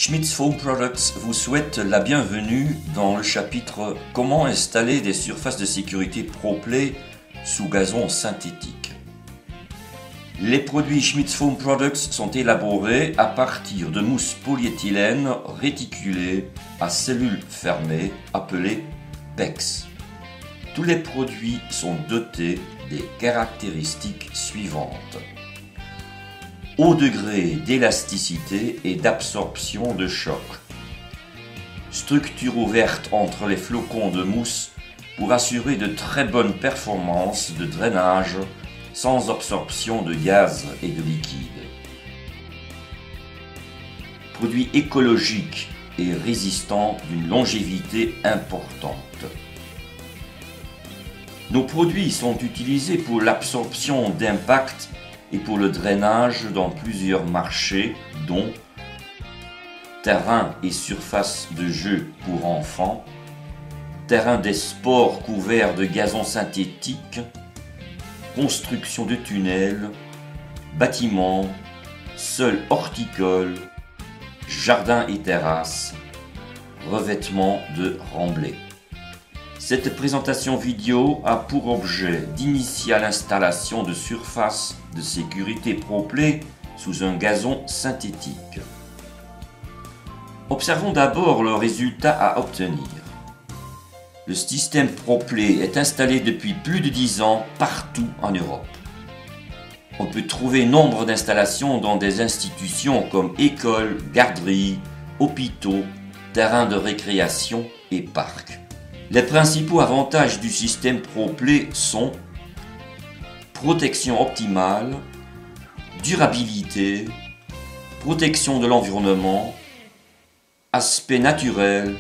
Schmitz Foam Products vous souhaite la bienvenue dans le chapitre Comment installer des surfaces de sécurité ProPlay sous gazon synthétique. Les produits Schmitz Foam Products sont élaborés à partir de mousse polyéthylène réticulée à cellules fermées appelée PEX. Tous les produits sont dotés des caractéristiques suivantes. Haut degré d'élasticité et d'absorption de choc. Structure ouverte entre les flocons de mousse pour assurer de très bonnes performances de drainage sans absorption de gaz et de liquide. Produit écologique et résistant d'une longévité importante. Nos produits sont utilisés pour l'absorption d'impact et pour le drainage dans plusieurs marchés, dont terrain et surface de jeu pour enfants, terrain des sports couverts de gazon synthétique, construction de tunnels, bâtiments, sols horticoles, jardins et terrasses, revêtement de remblais. Cette présentation vidéo a pour objet d'initier l'installation de surfaces de sécurité ProPlay sous un gazon synthétique. Observons d'abord le résultat à obtenir. Le système ProPlay est installé depuis plus de 10 ans partout en Europe. On peut trouver nombre d'installations dans des institutions comme écoles, garderies, hôpitaux, terrains de récréation et parcs. Les principaux avantages du système ProPlay sont protection optimale, durabilité, protection de l'environnement, aspect naturel,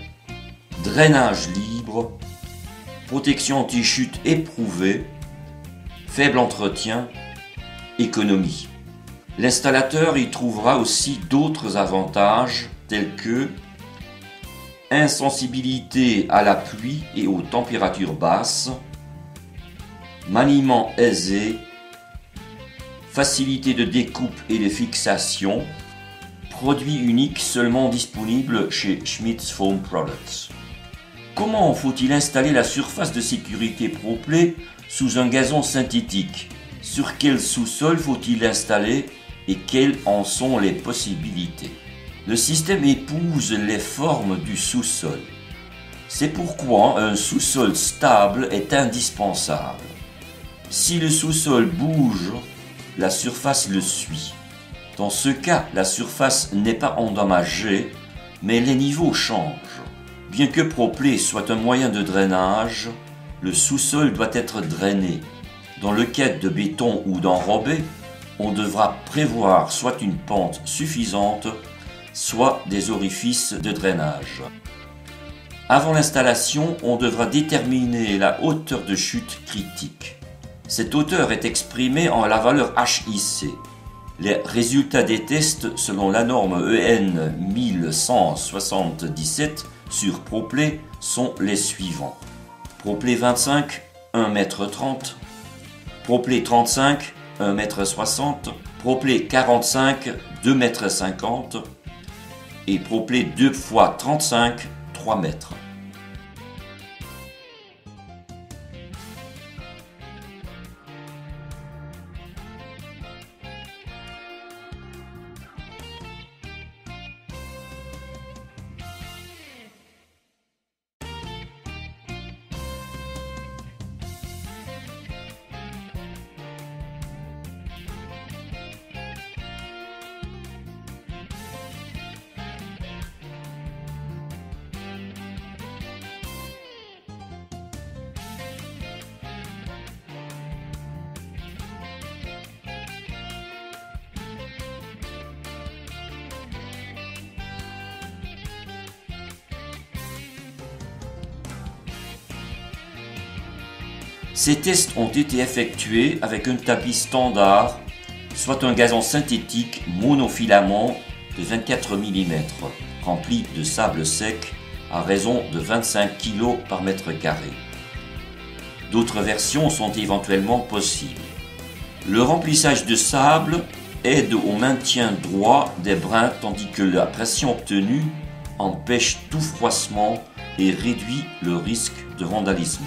drainage libre, protection anti-chute éprouvée, faible entretien, économie. L'installateur y trouvera aussi d'autres avantages tels que insensibilité à la pluie et aux températures basses, maniement aisé, facilité de découpe et de fixation, produit unique seulement disponible chez Schmitz Foam Products. Comment faut-il installer la surface de sécurité ProPlay sous un gazon synthétique? Sur quel sous-sol faut-il l'installer et quelles en sont les possibilités? Le système épouse les formes du sous-sol. C'est pourquoi un sous-sol stable est indispensable. Si le sous-sol bouge, la surface le suit. Dans ce cas, la surface n'est pas endommagée, mais les niveaux changent. Bien que ProPlay soit un moyen de drainage, le sous-sol doit être drainé. Dans le cas de béton ou d'enrobé, on devra prévoir soit une pente suffisante, soit des orifices de drainage. Avant l'installation, on devra déterminer la hauteur de chute critique. Cette hauteur est exprimée en la valeur HIC. Les résultats des tests selon la norme EN 1177 sur ProPlay sont les suivants. ProPlay 25, 1,30 m, ProPlay 35, 1,60 m, ProPlay 45, 2,50 m, et ProPlay 2 x 35, 3 mètres. Ces tests ont été effectués avec un tapis standard, soit un gazon synthétique monofilament de 24 mm, rempli de sable sec à raison de 25 kg par mètre carré. D'autres versions sont éventuellement possibles. Le remplissage de sable aide au maintien droit des brins tandis que la pression obtenue empêche tout froissement et réduit le risque de vandalisme.